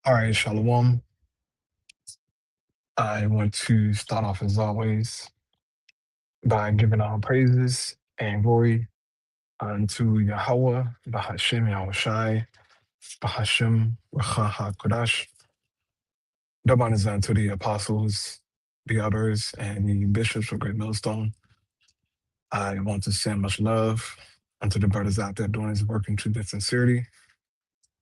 All right, Shalom. I want to start off as always by giving all praises and glory unto Yahweh, Bahashem Yahushai, Bahashem Racha HaKodash. Double is unto the apostles, the elders, and the bishops of Great Millstone. I want to send much love unto the brothers out there doing this work in truth and sincerity.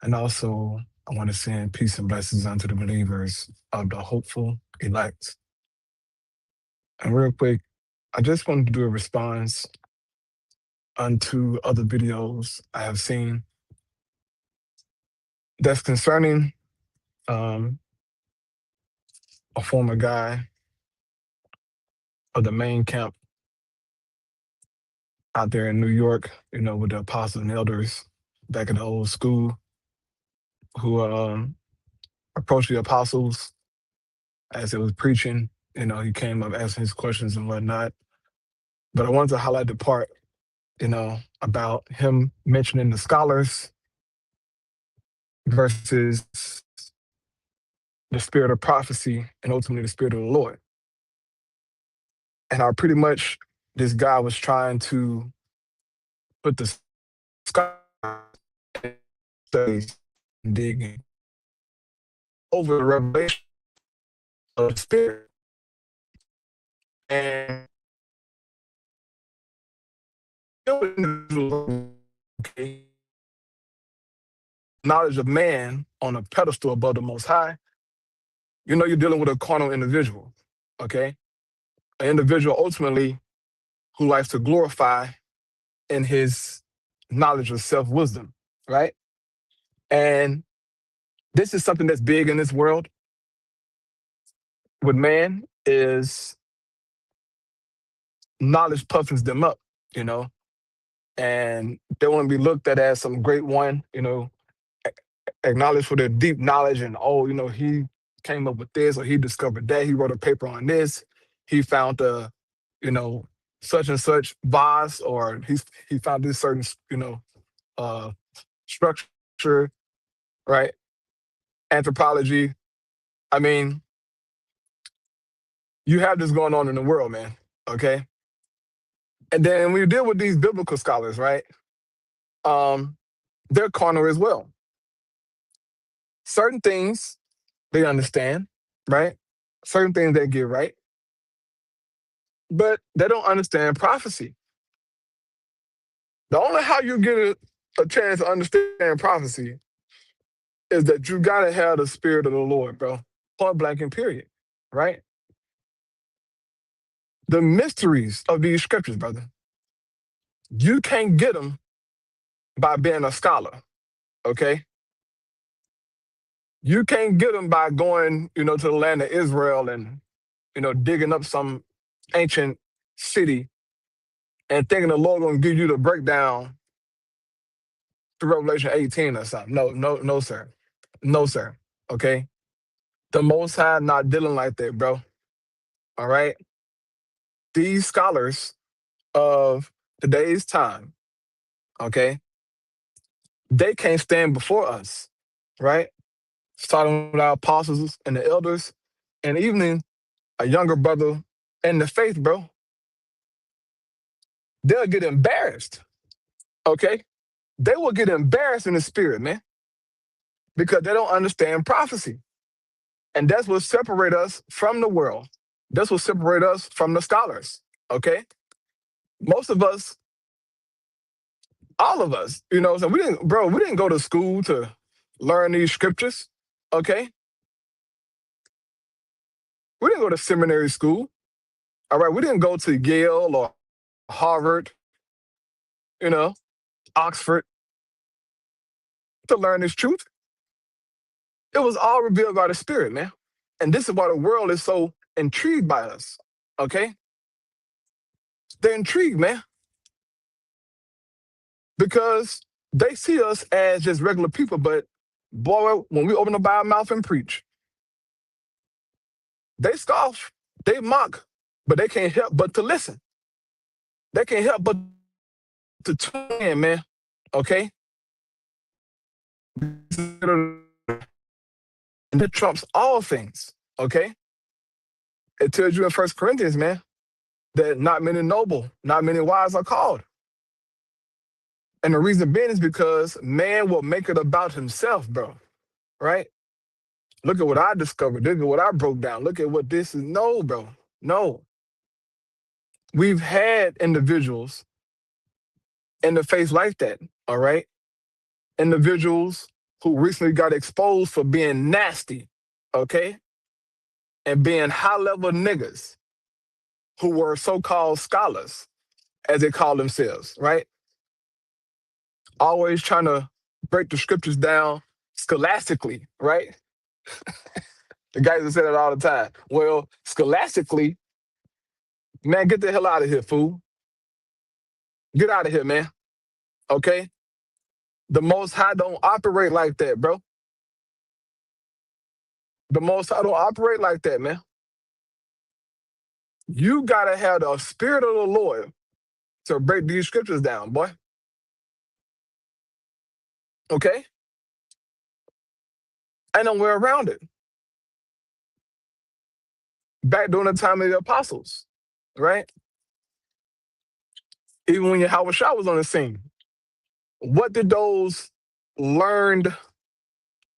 And also, I want to send peace and blessings unto the believers of the hopeful elect. And real quick, I just wanted to do a response unto other videos I have seen that's concerning um, a former guy of the main camp out there in New York, with the apostles and elders back in the old school, who approached the apostles as they was preaching. He came up asking his questions and whatnot. But I wanted to highlight the part, about him mentioning the scholars versus the spirit of prophecy and ultimately the spirit of the Lord. And how pretty much this guy was trying to put the studies and digging over the revelation of the spirit. And okay, knowledge of man on a pedestal above the Most High, you're dealing with a carnal individual, okay? An individual ultimately who likes to glorify in his knowledge of self-wisdom, right? And this is something that's big in this world with man is knowledge puffens them up, and they want to be looked at as some great one, acknowledged for their deep knowledge and, he came up with this or he discovered that, he wrote a paper on this, he found you know, such and such vase, or he found this certain, uh, structure, right? Anthropology. I mean, you have this going on in the world, man, okay? And then when you deal with these biblical scholars, right, they're carnal as well. Certain things they understand, right? Certain things they get right, but they don't understand prophecy. The only how you get a chance to understand prophecy is that you gotta have the spirit of the Lord, bro. Point blank and period, right? The mysteries of these scriptures, brother, you can't get them by being a scholar, okay? You can't get them by going, to the land of Israel and, digging up some ancient city and thinking the Lord gonna give you the breakdown to Revelation 18 or something. No, no, no, sir. No, sir. Okay? The Most High not dealing like that, bro. All right? These scholars of today's time, okay, they can't stand before us, right? Starting with our apostles and the elders, and even a younger brother in the faith, bro. They'll get embarrassed, okay? They will get embarrassed in the spirit, man, because they don't understand prophecy. And that's what separates us from the world. That's what separates us from the scholars, okay? Most of us, all of us, so we didn't go to school to learn these scriptures, okay? We didn't go to seminary school, all right? We didn't go to Yale or Harvard, you know, Oxford to learn this truth. It was all revealed by the Spirit, man. And this is why the world is so intrigued by us, okay? They're intrigued, man, because they see us as just regular people, but boy, when we open up our mouth and preach, they scoff, they mock, but they can't help but to listen. They can't help but to tune in, man, okay? And that trumps all things. Okay? It tells you in First Corinthians, man, that not many noble, not many wise are called. And the reason being is because man will make it about himself, bro. Right? Look at what I discovered. Look at what I broke down. Look at what this is. No, bro. No. We've had individuals in the face like that. All right? Individuals who recently got exposed for being nasty. Okay? And being high-level niggas who were so-called scholars, as they call themselves, right? Always trying to break the scriptures down scholastically, right? The guys that say that all the time. Well, scholastically, man, get the hell out of here, fool. Get out of here, man. Okay? The Most High don't operate like that, bro. The Most High don't operate like that, man. You gotta have the spirit of the Lord to break these scriptures down, boy. Okay? Ain't no way around it. Back during the time of the apostles, right? Even when Yahweh Shah was on the scene, what did those learned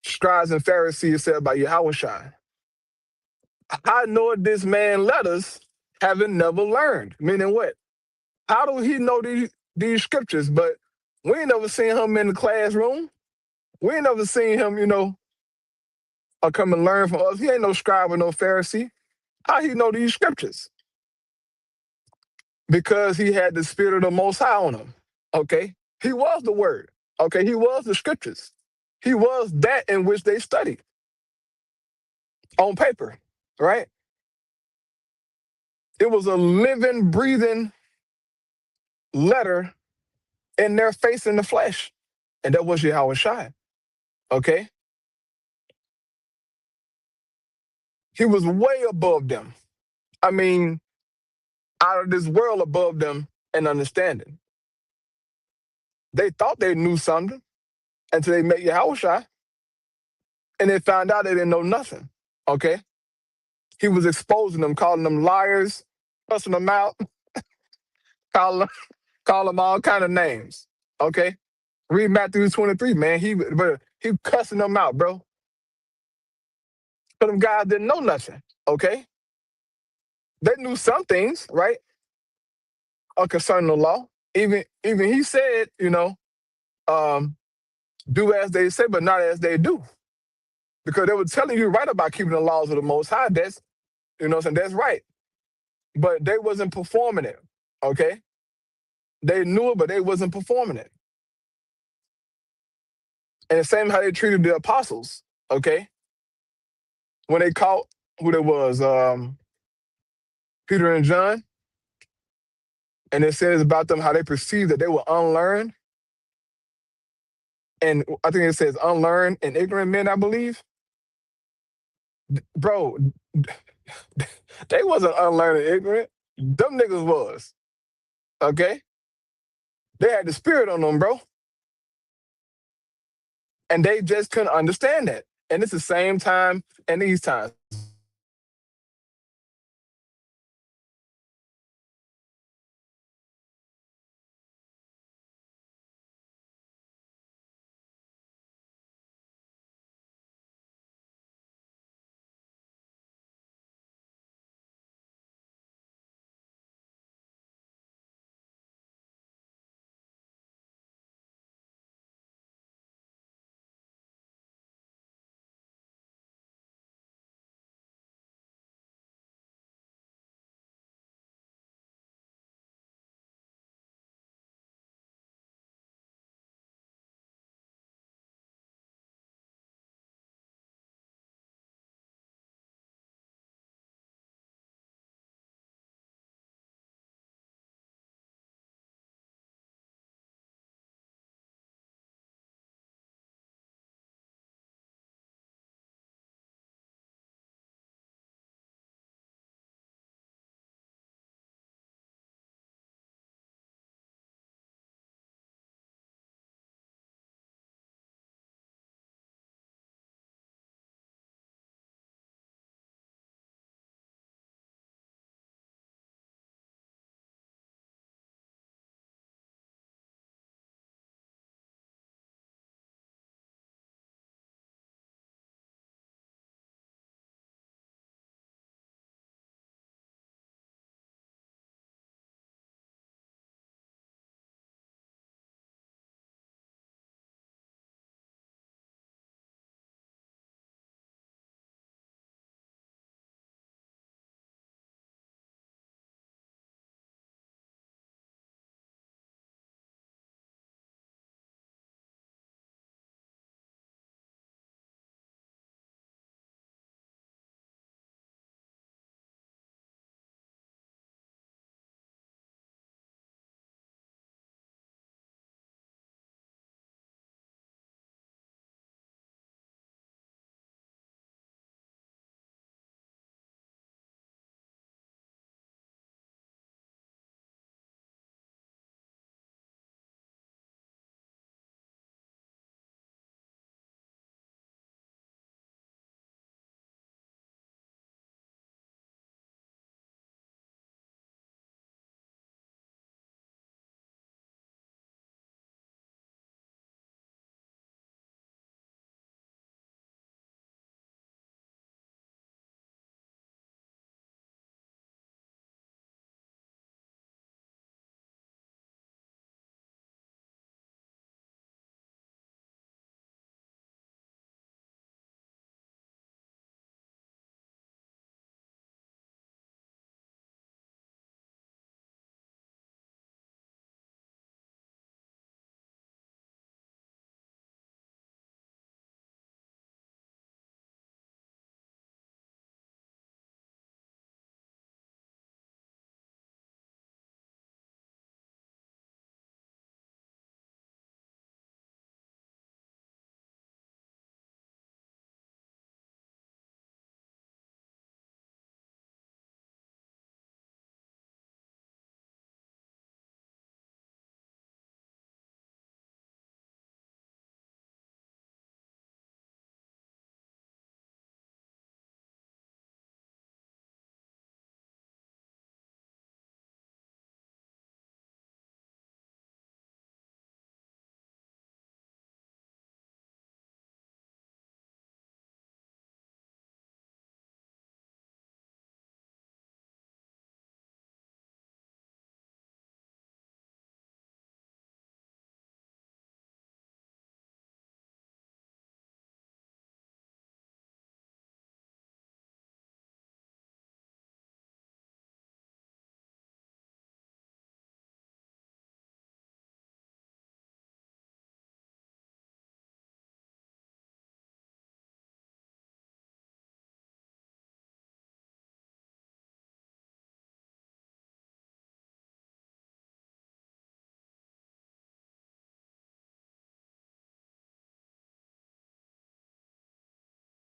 scribes and Pharisees say about Yahweh Shah? How knoweth this man letters, having never learned? Meaning what? How do he know these scriptures? But we ain't never seen him in the classroom. We ain't never seen him, come and learn from us. He ain't no scribe or no Pharisee. How he know these scriptures? Because he had the spirit of the Most High on him. Okay? He was the word. Okay? He was the scriptures. He was that in which they studied on paper, right? It was a living, breathing letter in their face in the flesh. And that was Yahweh Shai. Okay? He was way above them. I mean, out of this world above them in understanding. They thought they knew something until they met Yahweh Shai. And they found out they didn't know nothing. Okay? He was exposing them, calling them liars, cussing them out, calling them all kind of names. Okay? Read Matthew 23, man. He cussing them out, bro. But them guys didn't know nothing. Okay? They knew some things, right? Concerning the law. Even he said, do as they say, but not as they do. Because they were telling you right about keeping the laws of the Most High. That's, that's right. But they wasn't performing it, okay? They knew it, but they wasn't performing it. And the same how they treated the apostles, okay? When they caught who there was, Peter and John, and it says about them how they perceived that they were unlearned. And I think it says unlearned and ignorant men, I believe. Bro, they wasn't unlearned and ignorant. Them niggas was, okay? They had the spirit on them, bro. And they just couldn't understand that. And it's the same time in these times.